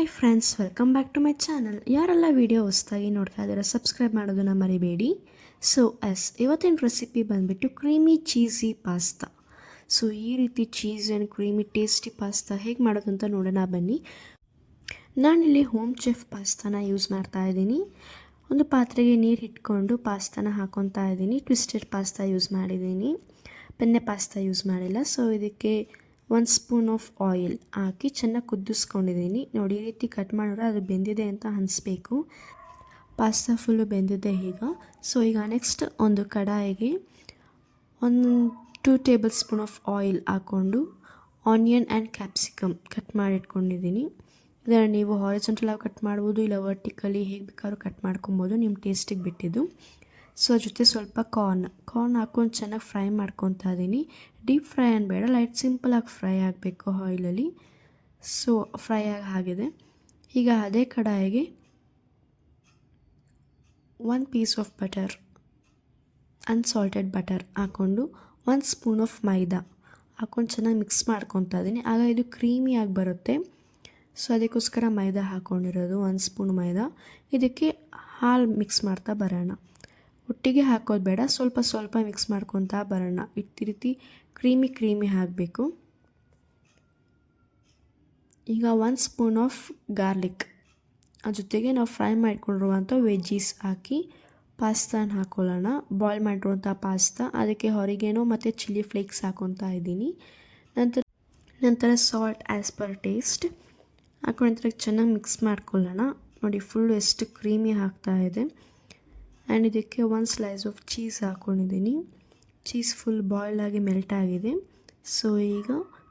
Hi friends, welcome back to my channel. ಯಾರೆಲ್ಲ video ಹೊಸದಾಗಿ ನೋಡ್ತಾ ಇದ್ದಾರೆ ಸಬ್ಸ್ಕ್ರೈಬ್ ಮಾಡೋದನ್ನು ಮರಿಬೇಡಿ. ಇವತ್ತಿನ ರೆಸಿಪಿ ಬಂದುಬಿಟ್ಟು ಕ್ರೀಮಿ ಚೀಸಿ ಪಾಸ್ತಾ. ಈ ರೀತಿ cheese and creamy tasty pasta ಹೇಗೆ ಮಾಡೋದು ಅಂತ ನೋಡೋಣ ಬನ್ನಿ. ನಾನಿಲ್ಲಿ ಹೋಮ್ ಚೆಫ್ ಪಾಸ್ತಾನ ಯೂಸ್ ಮಾಡ್ತಾ ಇದ್ದೀನಿ. ಒಂದು ಪಾತ್ರೆಗೆ ನೀರು ಇಟ್ಕೊಂಡು ಪಾಸ್ತಾನ ಹಾಕೊತಾ ಇದ್ದೀನಿ. ಟ್ವಿಸ್ಟೆಡ್ ಪಾಸ್ತಾ ಯೂಸ್ ಮಾಡಿದ್ದೀನಿ, ಪೆನ್ನೆ ಪಾಸ್ತಾ ಯೂಸ್ ಮಾಡಿಲ್ಲ. ಇದಕ್ಕೆ 1 ಸ್ಪೂನ್ ಆಫ್ ಆಯಿಲ್ ಹಾಕಿ ಚೆನ್ನಾಗಿ ಕುದಿಸ್ಕೊಂಡಿದ್ದೀನಿ. ನೋಡಿ, ಈ ರೀತಿ ಕಟ್ ಮಾಡಿದ್ರೆ ಅದು ಬೆಂದಿದೆ ಅಂತ ಅನಿಸ್ಬೇಕು. ಪಾಸ್ತಾ ಫುಲ್ಲು ಬೆಂದಿದೆ ಈಗ ನೆಕ್ಸ್ಟ್ ಒಂದು ಕಡಾಯಿಗೆ 2 ಟೇಬಲ್ ಸ್ಪೂನ್ ಆಫ್ ಆಯಿಲ್ ಹಾಕ್ಕೊಂಡು ಆನಿಯನ್ ಆ್ಯಂಡ್ ಕ್ಯಾಪ್ಸಿಕಮ್ ಕಟ್ ಮಾಡಿ ಇಟ್ಕೊಂಡಿದ್ದೀನಿ. ಇದನ್ನು ನೀವು ಹಾರಿಜಾಂಟಲ್ ಆಗಿ ಕಟ್ ಮಾಡ್ಬೋದು, ಇಲ್ಲ ವರ್ಟಿಕಲಿ ಹೇಗೆ ಬೇಕಾದ್ರೂ ಕಟ್ ಮಾಡ್ಕೊಬೋದು, ನಿಮ್ಮ ಟೇಸ್ಟಿಗೆ ಬಿಟ್ಟಿದ್ದು. ಜೊತೆ ಸ್ವಲ್ಪ ಕಾರ್ನ್ ಹಾಕ್ಕೊಂಡು ಚೆನ್ನಾಗಿ ಫ್ರೈ ಮಾಡ್ಕೊತಾ ಇದ್ದೀನಿ. ಡೀಪ್ ಫ್ರೈ ಬೇಡ, ಲೈಟ್ ಸಿಂಪಲಾಗಿ ಫ್ರೈ ಆಗಬೇಕು ಆಯಿಲಲ್ಲಿ. ಫ್ರೈ ಆಗಿದೆ. ಈಗ ಅದೇ ಕಡಾಯಿಗೆ 1 piece of butter, unsalted butter ಹಾಕ್ಕೊಂಡು 1 ಸ್ಪೂನ್ ಆಫ್ ಮೈದಾ ಹಾಕ್ಕೊಂಡು ಚೆನ್ನಾಗಿ ಮಿಕ್ಸ್ ಮಾಡ್ಕೊತಾ ಇದ್ದೀನಿ. ಆಗ ಇದು ಕ್ರೀಮಿಯಾಗಿ ಬರುತ್ತೆ. ಅದಕ್ಕೋಸ್ಕರ ಮೈದಾ ಹಾಕ್ಕೊಂಡಿರೋದು 1 ಸ್ಪೂನ್ ಮೈದಾ. ಇದಕ್ಕೆ ಹಾಲು ಮಿಕ್ಸ್ ಮಾಡ್ತಾ ಬರೋಣ. ಒಟ್ಟಿಗೆ ಹಾಕೋದು ಬೇಡ, ಸ್ವಲ್ಪ ಸ್ವಲ್ಪ ಮಿಕ್ಸ್ ಮಾಡ್ಕೊತಾ ಬರೋಣ. ಈ ರೀತಿ ಕ್ರೀಮಿ ಆಗಬೇಕು. ಈಗ 1 ಸ್ಪೂನ್ ಆಫ್ ಗಾರ್ಲಿಕ್, ಜೊತೆಗೆ ನಾವು ಫ್ರೈ ಮಾಡ್ಕೊಂಡಿರುವಂಥ ವೆಜ್ಜೀಸ್ ಹಾಕಿ ಪಾಸ್ತಾನ ಹಾಕೊಳ್ಳೋಣ. ಬಾಯ್ಲ್ ಮಾಡಿರುವಂಥ ಪಾಸ್ತಾ, ಅದಕ್ಕೆ ಹೊರಿಗೇನೋ ಮತ್ತು ಚಿಲ್ಲಿ ಫ್ಲೇಕ್ಸ್ ಹಾಕೊತಾ ಇದ್ದೀನಿ. ನಂತರ ಸಾಲ್ಟ್ ಆ್ಯಸ್ ಪರ್ ಟೇಸ್ಟ್ ಹಾಕೊಂಡು ಚೆನ್ನಾಗಿ ಮಿಕ್ಸ್ ಮಾಡ್ಕೊಳ್ಳೋಣ. ನೋಡಿ, ಫುಲ್ಲು ಎಷ್ಟು ಕ್ರೀಮಿ ಆಗ್ತಾ ಇದೆ. ಆ್ಯಂಡ್ ಇದಕ್ಕೆ 1 ಸ್ಲೈಸ್ ಆಫ್ ಚೀಸ್ ಹಾಕ್ಕೊಂಡಿದ್ದೀನಿ. ಚೀಸ್ ಫುಲ್ ಬಾಯ್ಲ್ ಆಗಿ ಮೆಲ್ಟ್ ಆಗಿದೆ. ಈಗ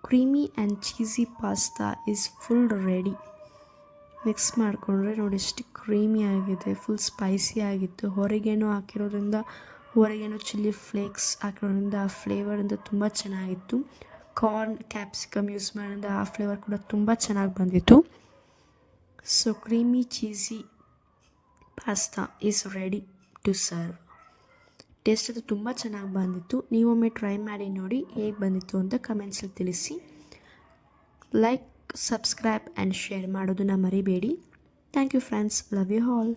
creamy and cheesy pasta is full ready. Mix ಮಾಡಿಕೊಂಡ್ರೆ ನೋಡಿ ಎಷ್ಟು ಕ್ರೀಮಿ ಆಗಿದೆ, ಫುಲ್ ಸ್ಪೈಸಿ ಆಗಿತ್ತು. ಹೊರಗೇನೋ ಹಾಕಿರೋದ್ರಿಂದ, ಹೊರಗೇನೋ ಚಿಲ್ಲಿ ಫ್ಲೇಕ್ಸ್ ಹಾಕಿರೋದ್ರಿಂದ ಆ ಫ್ಲೇವರಿಂದ ತುಂಬ ಚೆನ್ನಾಗಿತ್ತು. ಕಾರ್ನ್ ಕ್ಯಾಪ್ಸಿಕಮ್ ಯೂಸ್ ಮಾಡೋದ್ರಿಂದ ಆ ಫ್ಲೇವರ್ ಕೂಡ ತುಂಬ ಚೆನ್ನಾಗಿ ಬಂದಿತ್ತು. Creamy cheesy pasta is ready to serve. Taste ಅದು ತುಂಬ ಚೆನ್ನಾಗಿ ಬಂದಿತ್ತು. ನೀವೊಮ್ಮೆ ಟ್ರೈ ಮಾಡಿ ನೋಡಿ ಹೇಗೆ ಬಂದಿತ್ತು ಅಂತ ಕಮೆಂಟ್ಸಲ್ಲಿ ತಿಳಿಸಿ. ಲೈಕ್, ಸಬ್ಸ್ಕ್ರೈಬ್ ಆ್ಯಂಡ್ ಶೇರ್ ಮಾಡೋದನ್ನು ಮರಿಬೇಡಿ. Thank you friends, love you all.